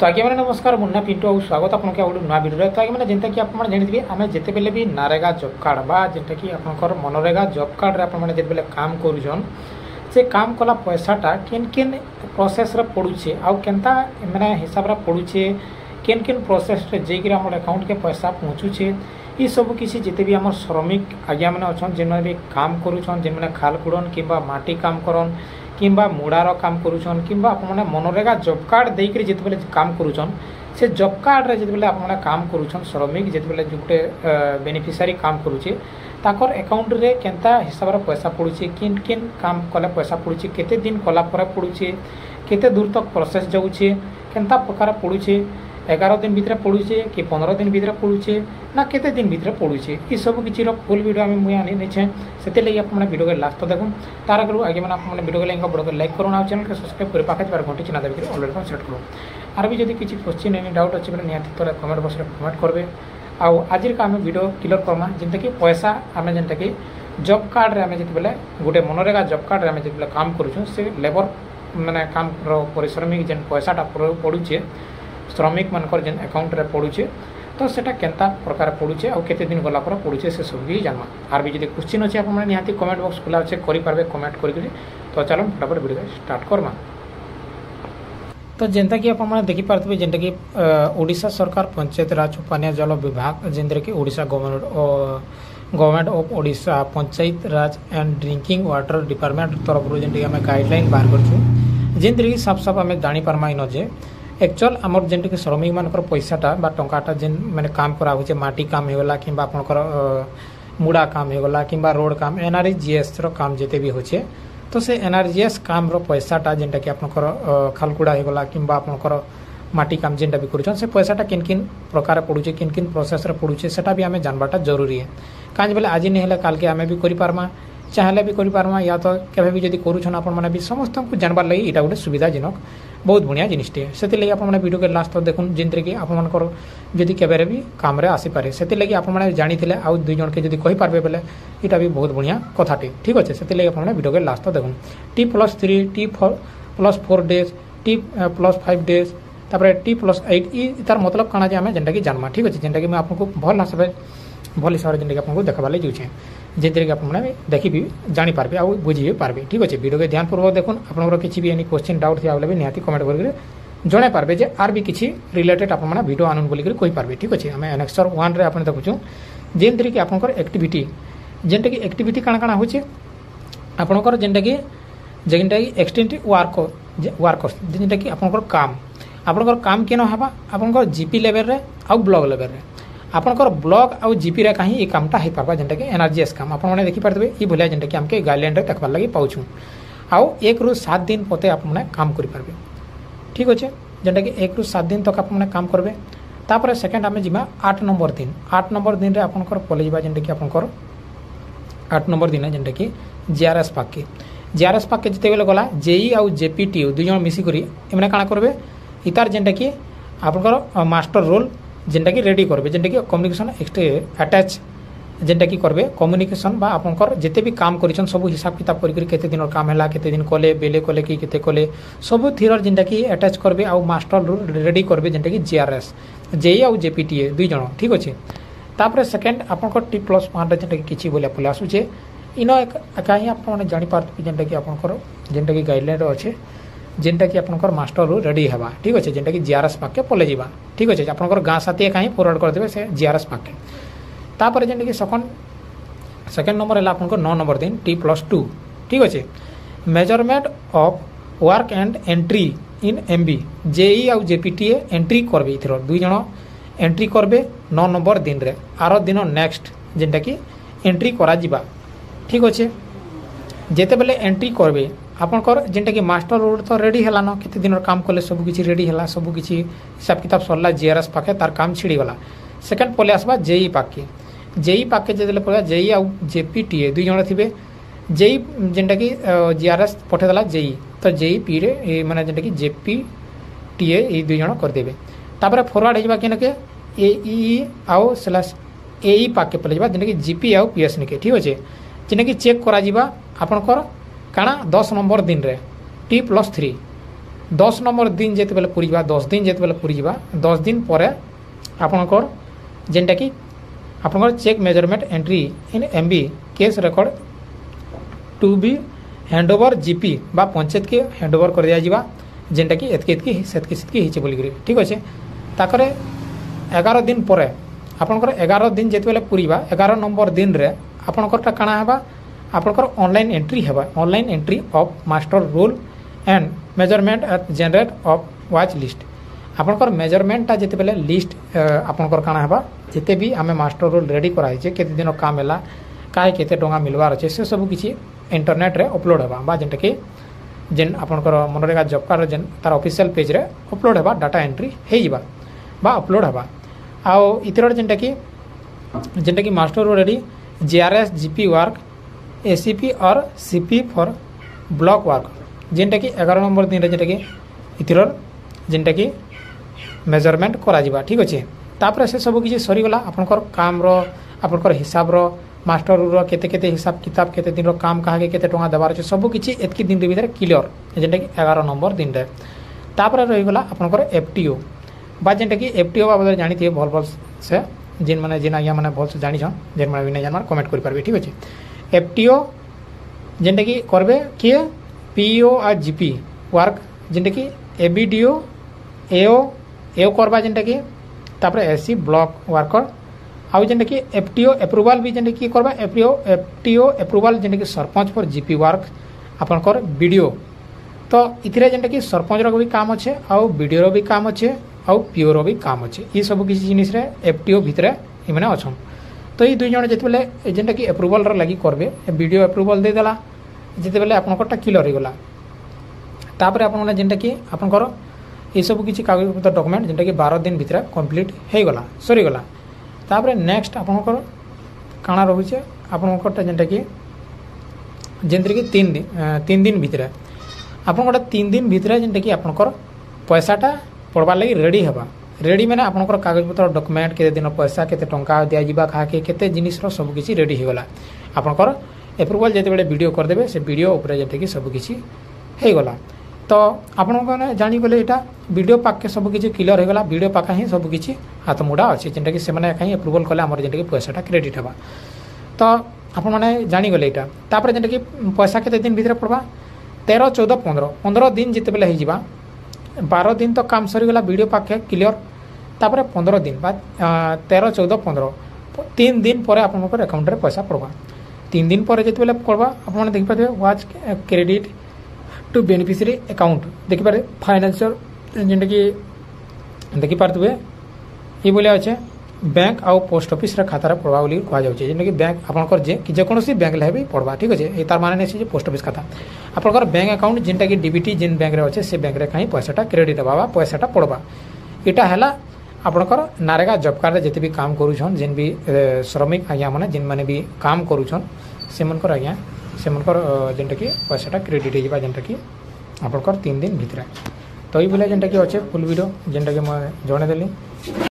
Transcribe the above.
तो आगे मैंने नमस्कार मुन्ना पिंटू और स्वागत आपको गोटे नुआ भिडियो। तो आगे मैंने जेनटा कि आप जानते आम जिते बेले भी नारेगा जॉब कार्ड बा जेनटा कि आपंकर मनरेगा जॉब कार्ड आपने जिते काम करुन से काम कला पैसाटा केन केन प्रोसेस रे पड़ुचे आउ केनता मैंने हिसाब रे पड़ुचे केन केन प्रोसेस रे जेकि हमर अकाउंट के पैसा पहुँचुचे ये सब किसी जिते भी आम श्रमिक आज्ञा मैंने अच्छा जिन भी काम करुन जिन मैंने खाल कुड़न कि माटी काम करन किंबा मुड़ार काम करुन कि मनरेगा जॉब कार्ड देकर जिते काम करुन से जॉब कार्ड रे जिते आपने काम करुन श्रमिक जिते गोटे बेनिफिशियरी काम करुचे ताकर अकाउंट रे केनता हिसाब रे पैसा पड़ुचे किन किन काम कले पैसा पड़ुचे केते दिन कला पर पड़ुचे केते दूर तक प्रोसेस जाऊे केनता प्रकार पड़ुचे 11 दिन भितर पड़ुचे कि 15 दिन भितर पड़ुचे ना केते दिन भितर पड़ुचे ये सब किसी फुल वीडियो आम मुझे आनी से लगे आपने वीडियो के लास्ट देखूँ तार आगे आगे मैंने आपने वीडियो के लिंक बड़ो लाइक करूँ और चैनल के सब्सक्राइब कर पाखे बार घंटी चिन्ह देकर ऑलरेडी सेट करूँ आर भी जब किसी क्वेश्चन एनी डाउट अच्छे बोले निहत थोड़ा कमेंट बॉक्स में कमेंट करेंगे आउ आज का आम वीडियो क्लियर करमा जिनता कि पैसा आम जेनटा कि जॉब कार्ड रे आम जिते गोटे मनरेगा जॉब कार्ड रे आम जिते काम करुँ से लेबर माने काम परिश्रमिक जेन पैसाटा पड़ुचे श्रमिक मानकर जेन अकाउंट रे पड़ुचे तो सेटा केनता प्रकार पड़ुचे और केते दिन गला पर पड़ुचे से सब भी जानमा आर भी जब क्वेश्चन अच्छे आप निहाती कमेंट बॉक्स खुला अच्छे करेंगे कमेंट करके तो चलो फटाफट वीडियो स्टार्ट करमा। तो जेनता कि आप देखिपारे जेनटा कि ओडिशा सरकार पंचायत राज पानीय जल विभाग जेनता कि Odisha government of Odisha panchayat Raj and drinking water department तरफ जेनटा कि गाइडलाइन बाहर करछु जेनता कि साफ साफ आम जानी पारमा इन जे एक्चुअल आमर जेनटा कि श्रमिक मानकर पैसाटा बा टंकाटा जेन माने काम करा होचे माटी काम हेगला किंबा आपनकर मुड़ा काम हेगला किंबा रोड काम एनआरजीएस रो काम जेते भी होचे तो से एनआरजीएस काम रो पैसाटा जेनटा कि आपनकर खालकुड़ा हेगला किंबा आपनकर माटी काम जेनटा भी करूछन से पैसाटा किन किन प्रकार पड़ुचे किन किन प्रोसेस रे पड़ुचे सेटा भी आमे जानबाटा जरूरी है काज बेले आज नहीं हेले काल के आमे भी करि पारमा चाहले भी करि पारमा या तो केबे भी जदी करूछन आपन माने भी समस्त को जानबार लागि इटा गोटे सुविधाजनक बहुत बढ़िया जिनिसटे से वीडियो के लास्ट तक देखुन जिनते कि आपंकर जदि केबे भी काम रे आसी पारे से लगे आपने जानी आउ दुई जन के जदि कहि पारबे बेले इटा भी बहुत बढ़िया कथाटे ठीक अच्छे से लगे आपने वीडियो के लास्ट तक देखुन T+3 T+4 days T+5 days तापर T+8 तार मतलब काना जे आमे जेनटा कि जानमा ठीक अच्छे जेनटा कि मैं आपको भल हिसाब से जेनटा कि आपको देखा लगे जाऊे जिनते कि आपने देखी भी जानीपारे आ बुझी भी पारे ठीक अच्छे वीडियो के ध्यानपूर्वक देखुन आपंकर किसी भी एनी क्वेश्चन डाउट थी भी निहाती कमेंट करके जड़े पारे जे आर भी किसी रिलेटेड आपने वीडियो आनुन बोलिक कहींपारे ठीक अच्छे आम एनेक्सर 1 रे आपने देखुँ जेनते कि आपंकर एक्टिविटी जेनटा कि एक्टिविटी काଣା काଣା होचे आपंकर जेनटा कि एक्सटेंट वर्कर्स जेनटा कि आपंकर काम केन हवा आपंकर जीपी लेवल रे आउ ब्लॉक लेवल रे आपंकर ब्लॉक आउ जीपी रे कहीं ये कामटा हो पार्बा जेनटा कि एनआरजीएस काम आपने देखिपारे ये भलिया जेनटा कि आमके गाइडलाइन रे देखबार लगी पाउछु आउ 1 ରୁ 7 दिन पते आपने काम करि पारबे ठीक अच्छे जेनटा कि 1 ରୁ 7 दिन तक आपने काम करबे तापर सेकंड आमे जिमा 8 नंबर दिन रे आपनकर पले जिबा जेनटा कि आपनकर 8 नंबर दिन जेनटा कि जीआरएस पाके जते बेले गला जेई आउ जेपीटी दुई जन मिसी करी एमने काना करबे इतार जेनटा कि आपनकर मास्टर रोल जेनटा कि रेडी करबे जेनटा कि कम्युनिकेशन अटैच जेनटा कि करबे कम्युनिकेशन बा आपनकर जेते भी काम करिछन सब हिसाब किताब करी केते दिन काम हैला केते दिन कले बेले कले कि केते कले सब थिरर जेनटा कि अटैच करबे आ मास्टर रोल रेडी करबे जेनटा कि जीआरएस जेई आउ जेपीटी दुई जन ठीक अच्छे तापर सेकंड आपनकर T+1 जेनटा कि किछि बोले पले आसुचे इन कहीं आपने जानी पारते जेनटा कि आपनकर जेनटा कि गाइडलाइन अच्छे जेनटा कि आपनकर मास्टर रोल रेडी हेबा ठीक अच्छे जेनटा कि जीआरएस पाके पले जिबा ठीक अच्छे आपनकर गाँ साथी कहीं फॉरवर्ड कर देबे से जीआरएस पाके तापर जेनटा कि सेकंड नंबर है आपनकर 9 नंबर दिन T+2 ठीक अच्छे measurement of work and entry in MB जेई आउ जेपीटी एंट्री करबे इथरो दुई जन एंट्री करबे 9 नंबर दिन रे आरो दिन नेक्स्ट जेनटा कि एंट्री करा जिबा ठीक अच्छे जेते बेले एंट्री करबे आपनकर जेनटा कि मास्टर रोल तो रेडी हैला न केते दिन काम कले सब किछि रेडी हैला सब किछि हिसाब किताब सरला जीआरएस पाके तार काम छिड़ी गला सेकंड पले आसबा जेई पाके जेदेले पड़ा जेई आउ जेपीटी दुई जन थिबे जेई जेनटा कि जीआरएस पठे देला जेई तो जेई पी रे माने जेनटा कि जेपीटी ए दुई जन कर देबे तापर फॉरवर्ड हेजबा केन के एई आउ स्लैश एई पाके पले जबा जेनटा कि जीपी आउ पीएस निके ठीक अच्छे जेनटा कि चेक करा जिबा आपनकर काना 10 नंबर दिन रे T+3 10 नंबर दिन जिते बेले पूरी 10 दिन जिते बेले पूरी 10 दिन पर आपणकर जेनटा कि आपणकर check measurement entry in MB केस record to be handover GP बा पंचायत के हैंडओवर कर दिया जावा जेनटा कि एतकी हिचे बोलिक ठीक अच्छे ताकरे 11 दिन पर आपणकर 11 दिन जिते बेले पूरी 11 नंबर दिन रे आपणकर काଣା हेबा आपणकर ऑनलाइन एंट्री हेबा online entry of master roll and measurement at generate of watch list आपणकर मेजरमेंटा जिते बेले लिस्ट आपणकर काଣା हेबा जिते भी आमे मास्टर रोल रेडी कराई छे केते दिन काम हैला काहे केते टंगा मिलवार अछि से सब किछि इंटरनेट रे अपलोड हेबा बा जेंटा कि जेन आपणकर मनरेगा जॉब कार्ड जेन तार ऑफिशियल पेज रे अपलोड हेबा डाटा एंट्री हे जिबा बा अपलोड हेबा आउ इतर जेंटा कि master roll ready GRS GP work ACP और सीपी फॉर ब्लॉक वर्क जेनटा कि 11 नंबर दिन रे जेटा कि इतर जेनटा कि मेजरमेंट करा जिबा ठीक अच्छे तापर से सब किसी सरीगला आपनकर काम रो आपनकर हिसाब रो मास्टर रो केते केते हिसाब किताब केते दिन रो काम काहे केते टंगा देबार छै सब किसी एतकी दिन रे भीतर क्लियर जेनटा कि 11 नंबर दिन रे तापर रही गला आपनकर एफटीओ बा जेनटा कि एफटीओ बाबद जानि थिए भल भल से जिन माने जिन आज्ञा माने भल से जानि छन जेन माने बिना जानमार कमेंट करि पारबे ठीक अच्छे एफटीओ जेनटा कि करबे किए पीओ और जीपी वर्क जेनटा कि एबीडीओ एओ करबा जेनटा कि तापर एससी ब्लॉक वर्कर आउ जेनटा कि एफटीओ अप्रूवल भी जेनटा कि करबा एफटीओ अप्रूवल जेनटा कि सरपंच पर जीपी वर्क आपनकर वीडियो तो इथिरे जेनटा कि सरपंच रो भी काम अच्छे आउ वीडियो रो भी काम अच्छे आउ पीओ रो भी काम अच्छे ये सब किसी जिनिस रे एफटीओ भितरे इमने अछन तो ये दुई जण जेते बेले जेनटा कि अप्रूवल रो लागि करबे वीडियो अप्रूवल दे देला जिते बेले आपनकरटा क्लियर होगला तापर आपन जेनटा कि आपनकर ये सब किसी कागज पत्र डॉक्यूमेंट जेनटा कि 12 दिन भितर कंप्लीट हो गला सरी गला तापर नेक्स्ट आपनकर काଣା रहुचे आपनकरटा जेनटा कि जेनतरे कि 3 दिन भितर आपनकरटा 3 दिन भितर जेनटा कि आपनकर पैसाटा पड़वा लगी रेडी हेबा रेडी मैंने आपनकर कागज पत्र डॉक्यूमेंट केते दिन पैसा केते टंका दिया जिबा खा के केते जिनिस रो सब किसी रेडी हो गला आपनकर एप्रूवल जिते बेले वीडियो करदेवे से वीडियो ऊपर जेते कि सब किसी हो गला तो आपण मैंने जानीगले यहाँ वीडियो पाके सब किसी क्लियर हो गला वीडियो पाखा ही सब किसी हाथ मुड़ा अच्छे जेनटा कि सेमाने कहीं एप्रूवल कले आमर जेनटा कि पैसाटा क्रेडिट हेबा तो आपण मैंने जानीगले यहाँ तापर जेनटा कि पैसा केते दिन भीतर पड़वा 13 14 15 दिन जिते बेले हो जिबा 12 दिन तो काम सरीगला वीडियो पाखे क्लियर तापर 15 दिन बाद 13 14 15 3 दिन पर आपनकर अकाउंट रे पैसा पड़वा 3 दिन पर जिते बेले पड़वा आपन देख पाते watch credit to beneficiary account देखि पारे फाइनेंशियल जेंटा कि देखि पारतबे ये बोले अच्छे बैंक आउ पोस्ट ऑफिस रे खाता रे पड़वा बोली कहा जाउछे जेंटा कि बैंक आपनकर जे कोनोसी बैंक ले भी पड़वा ठीक अछि ए तार माने नै छै पोस्ट ऑफिस खाता आपनकर बैंक अकाउंट जेंटा कि डीबीटी जेन बैंक रे अच्छे से बैंक रे कहीं पैसाटा क्रेडिट हेबा पैसाटा पड़वा एटा हला आपनकर नारेगा जॉब कार्ड जिते भी काम करूछन जेन भी श्रमिक आज्ञा माने जिन माने भी काम करूछन सेमनकर आज्ञा सेमनकर जेंटा कि पैसाटा क्रेडिट हेबा जेंटा कि आपनकर 3 दिन भितर तो ये बोले जेंटा कि अच्छे फुल वीडियो जेंटा कि मैं जणे देली।